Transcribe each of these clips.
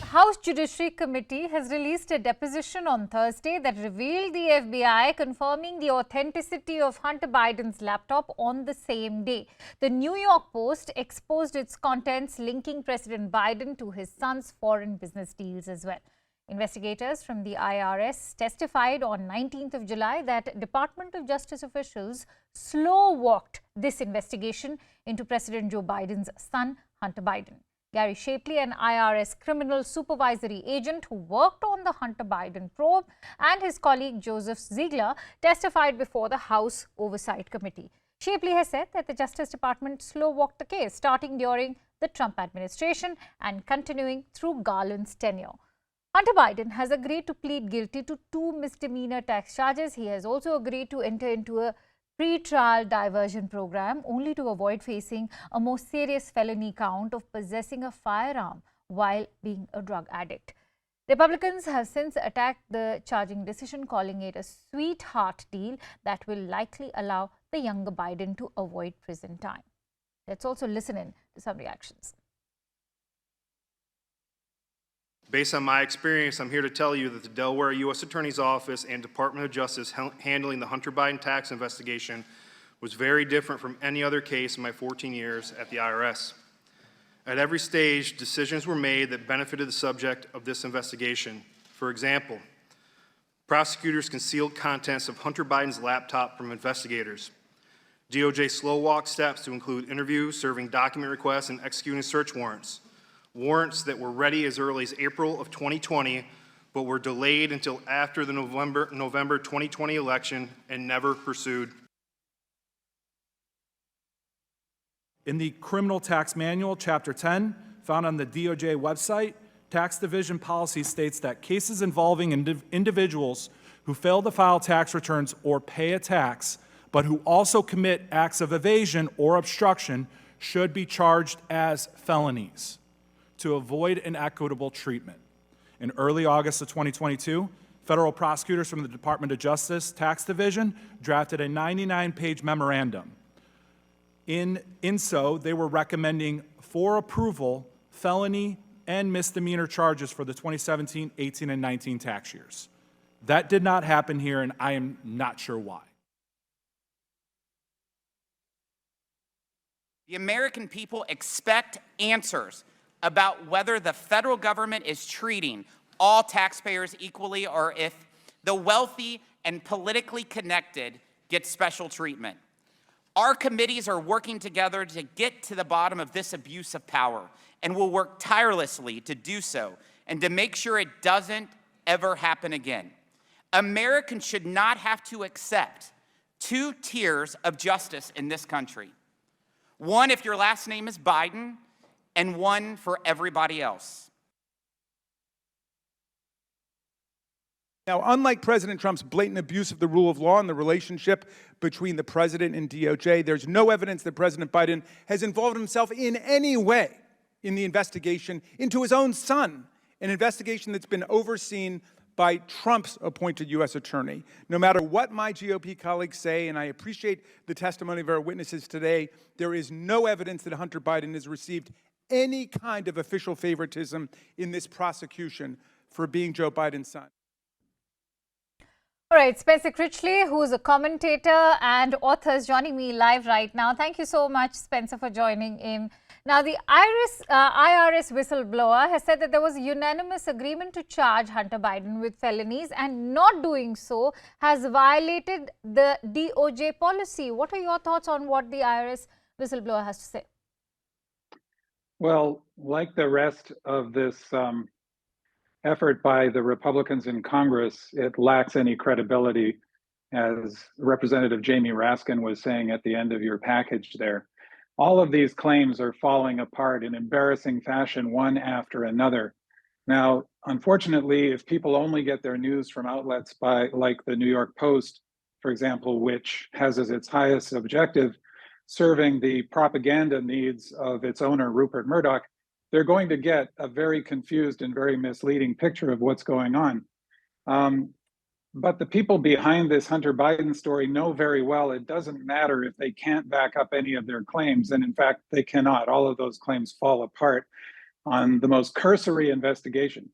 House Judiciary Committee has released a deposition on Thursday that revealed the FBI confirming the authenticity of Hunter Biden's laptop on the same day. The New York Post exposed its contents linking President Biden to his son's foreign business deals as well. Investigators from the IRS testified on 19th of July that Department of Justice officials slow-walked this investigation into President Joe Biden's son, Hunter Biden. Gary Shapley, an IRS criminal supervisory agent who worked on the Hunter Biden probe, and his colleague Joseph Ziegler testified before the House Oversight Committee. Shapley has said that the Justice Department slow-walked the case, starting during the Trump administration and continuing through Garland's tenure. Hunter Biden has agreed to plead guilty to 2 misdemeanor tax charges. He has also agreed to enter into a pre-trial diversion program only to avoid facing a more serious felony count of possessing a firearm while being a drug addict. Republicans have since attacked the charging decision, calling it a sweetheart deal that will likely allow the younger Biden to avoid prison time. Let's also listen in to some reactions. Based on my experience, I'm here to tell you that the Delaware U.S. Attorney's Office and Department of Justice handling the Hunter Biden tax investigation was very different from any other case in my 14 years at the IRS. At every stage, decisions were made that benefited the subject of this investigation. For example, prosecutors concealed contents of Hunter Biden's laptop from investigators. DOJ slow-walked steps to include interviews, serving document requests, and executing search warrants. Warrants that were ready as early as April of 2020, but were delayed until after the November 2020 election and never pursued. In the Criminal Tax Manual, Chapter 10, found on the DOJ website, Tax Division policy states that cases involving individuals who fail to file tax returns or pay a tax, but who also commit acts of evasion or obstruction, should be charged as felonies to avoid inequitable treatment. In early August of 2022, federal prosecutors from the Department of Justice Tax Division drafted a 99-page memorandum. In so, they were recommending for approval felony and misdemeanor charges for the 2017, 18, and 19 tax years. That did not happen here, and I am not sure why. The American people expect answers about whether the federal government is treating all taxpayers equally, or if the wealthy and politically connected get special treatment. Our committees are working together to get to the bottom of this abuse of power, and will work tirelessly to do so and to make sure it doesn't ever happen again. Americans should not have to accept 2 tiers of justice in this country. One if your last name is Biden, and one for everybody else. Now, unlike President Trump's blatant abuse of the rule of law and the relationship between the president and DOJ, there's no evidence that President Biden has involved himself in any way in the investigation into his own son, an investigation that's been overseen by Trump's appointed U.S. attorney. No matter what my GOP colleagues say, and I appreciate the testimony of our witnesses today, there is no evidence that Hunter Biden has received any kind of official favoritism in this prosecution for being Joe Biden's son. All right, Spencer Critchley, who is a commentator and author, is joining me live right now. Thank you so much, Spencer, for joining in. Now, the IRS whistleblower has said that there was a unanimous agreement to charge Hunter Biden with felonies, and not doing so has violated the DOJ policy. What are your thoughts on what the IRS whistleblower has to say? Well, like the rest of this effort by the Republicans in Congress, it lacks any credibility, as Representative Jamie Raskin was saying at the end of your package there. All of these claims are falling apart in embarrassing fashion, one after another. Now, unfortunately, if people only get their news from outlets like the New York Post, for example, which has as its highest objective serving the propaganda needs of its owner, Rupert Murdoch, they're going to get a very confused and very misleading picture of what's going on. But the people behind this Hunter Biden story know very well it doesn't matter if they can't back up any of their claims. And in fact, they cannot. All of those claims fall apart on the most cursory investigation.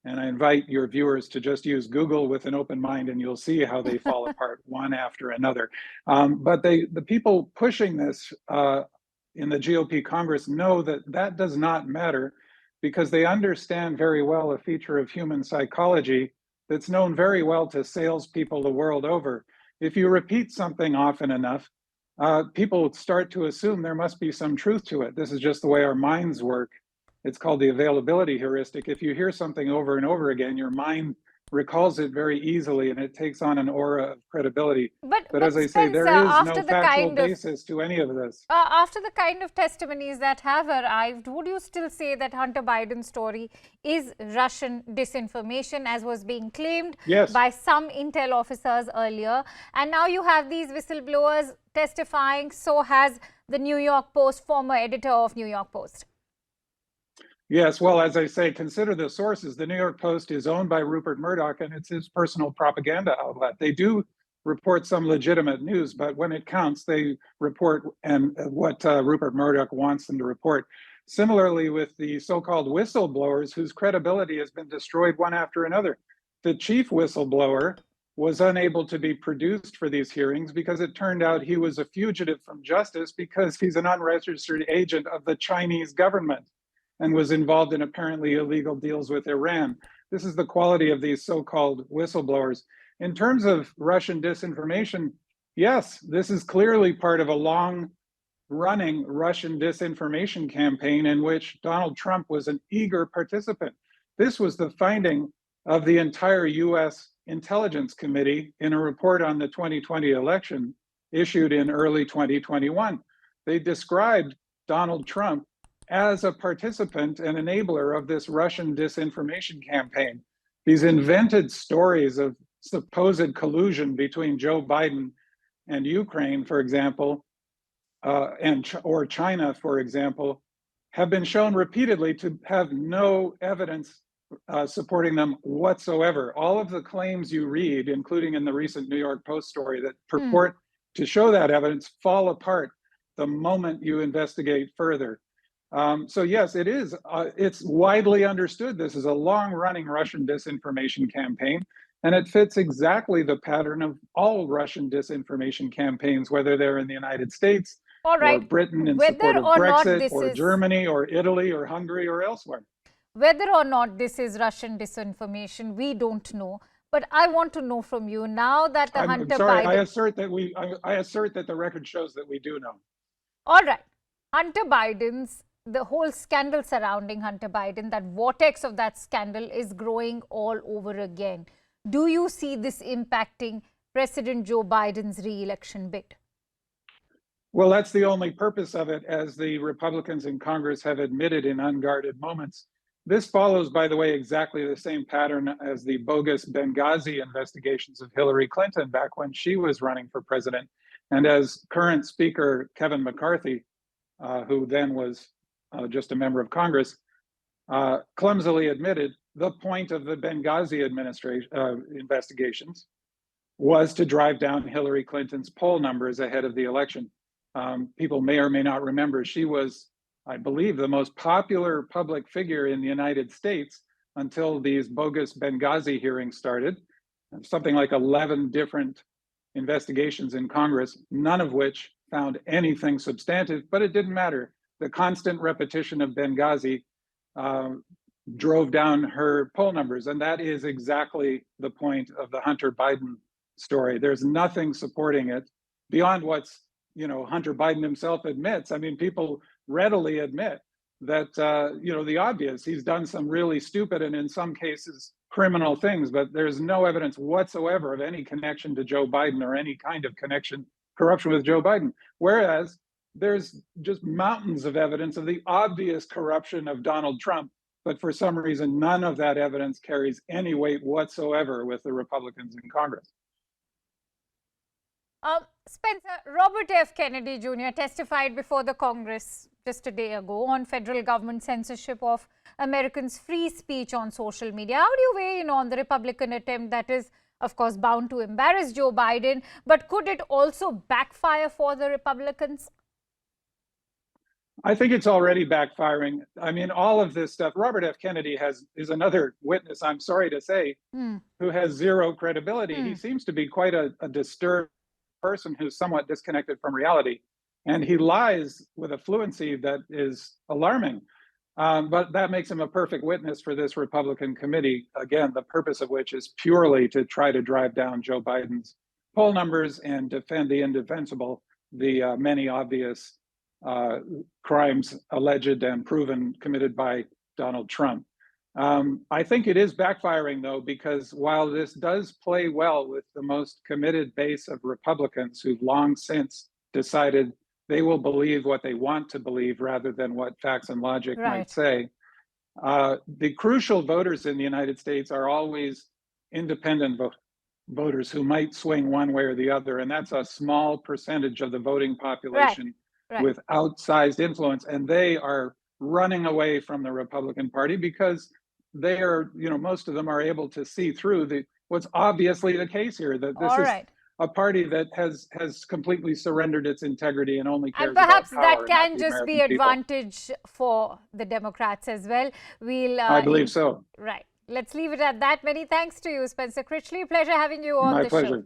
And I invite your viewers to just use Google with an open mind, and you'll see how they fall apart one after another. But the people pushing this in the GOP Congress know that that does not matter, because they understand very well a feature of human psychology that's known very well to salespeople the world over. If you repeat something often enough, people start to assume there must be some truth to it. This is just the way our minds work. It's called the availability heuristic. If you hear something over and over again, your mind recalls it very easily, and it takes on an aura of credibility. But as I say, there is no factual basis to any of this. After the kind of testimonies that have arrived, would you still say that Hunter Biden's story is Russian disinformation, as was being claimed Yes. by some intel officers earlier? And now you have these whistleblowers testifying. So has the New York Post, former editor of New York Post. Yes, well, as I say, consider the sources. The New York Post is owned by Rupert Murdoch, and it's his personal propaganda outlet. They do report some legitimate news, but when it counts, they report what Rupert Murdoch wants them to report. Similarly, with the so-called whistleblowers, whose credibility has been destroyed one after another. The chief whistleblower was unable to be produced for these hearings because it turned out he was a fugitive from justice because he's an unregistered agent of the Chinese government and was involved in apparently illegal deals with Iran. This is the quality of these so-called whistleblowers. In terms of Russian disinformation, yes, this is clearly part of a long-running Russian disinformation campaign in which Donald Trump was an eager participant. This was the finding of the entire US Intelligence Committee in a report on the 2020 election issued in early 2021. They described Donald Trump as a participant and enabler of this Russian disinformation campaign. These invented stories of supposed collusion between Joe Biden and Ukraine, for example, or China, for example, have been shown repeatedly to have no evidence supporting them whatsoever. All of the claims you read, including in the recent New York Post story that purport to show that evidence, fall apart the moment you investigate further. So yes, it is. It's widely understood this is a long-running Russian disinformation campaign, and it fits exactly the pattern of all Russian disinformation campaigns, whether they're in the United States or Britain in support of Brexit, or Germany or Italy or Hungary or elsewhere. Whether or not this is Russian disinformation, we don't know. But I want to know from you now that the Hunter Biden... I assert that the record shows that we do know. All right. Hunter Biden's, the whole scandal surrounding Hunter Biden, that vortex of that scandal is growing all over again. Do you see this impacting President Joe Biden's re-election bid? Well, that's the only purpose of it, as the Republicans in Congress have admitted in unguarded moments. This follows, by the way, exactly the same pattern as the bogus Benghazi investigations of Hillary Clinton back when she was running for president. And as current Speaker Kevin McCarthy, who then was just a member of Congress, clumsily admitted, the point of the Benghazi investigations was to drive down Hillary Clinton's poll numbers ahead of the election. People may or may not remember, she was, I believe, the most popular public figure in the United States until these bogus Benghazi hearings started. Something like 11 different investigations in Congress, none of which found anything substantive, but it didn't matter. The constant repetition of Benghazi drove down her poll numbers. And that is exactly the point of the Hunter Biden story. There's nothing supporting it beyond what's, Hunter Biden himself admits. I mean, people readily admit that, the obvious, he's done some really stupid and in some cases criminal things, but there's no evidence whatsoever of any connection to Joe Biden or any kind of corruption with Joe Biden. Whereas there's just mountains of evidence of the obvious corruption of Donald Trump, but for some reason, none of that evidence carries any weight whatsoever with the Republicans in Congress. Spencer, Robert F. Kennedy Jr. testified before the Congress just a day ago on federal government censorship of Americans' free speech on social media. How do you weigh in on the Republican attempt that is of course, bound to embarrass Joe Biden. But could it also backfire for the Republicans? I think it's already backfiring. I mean, all of this stuff. Robert F. Kennedy is another witness, I'm sorry to say, who has zero credibility. He seems to be quite a disturbed person who's somewhat disconnected from reality. And he lies with a fluency that is alarming. But that makes him a perfect witness for this Republican committee, again, the purpose of which is purely to try to drive down Joe Biden's poll numbers and defend the indefensible, the many obvious crimes alleged and proven committed by Donald Trump. I think it is backfiring, though, because while this does play well with the most committed base of Republicans who've long since decided they will believe what they want to believe rather than what facts and logic might say, the crucial voters in the United States are always independent voters who might swing one way or the other. And that's a small percentage of the voting population with outsized influence. And they are running away from the Republican Party because they are, most of them are able to see through what's obviously the case here, that this is a party that has completely surrendered its integrity and only cares about power. And perhaps that can just be advantage for the Democrats as well. I believe so. Right. Let's leave it at that. Many thanks to you, Spencer Critchley. Pleasure having you on the show. My pleasure.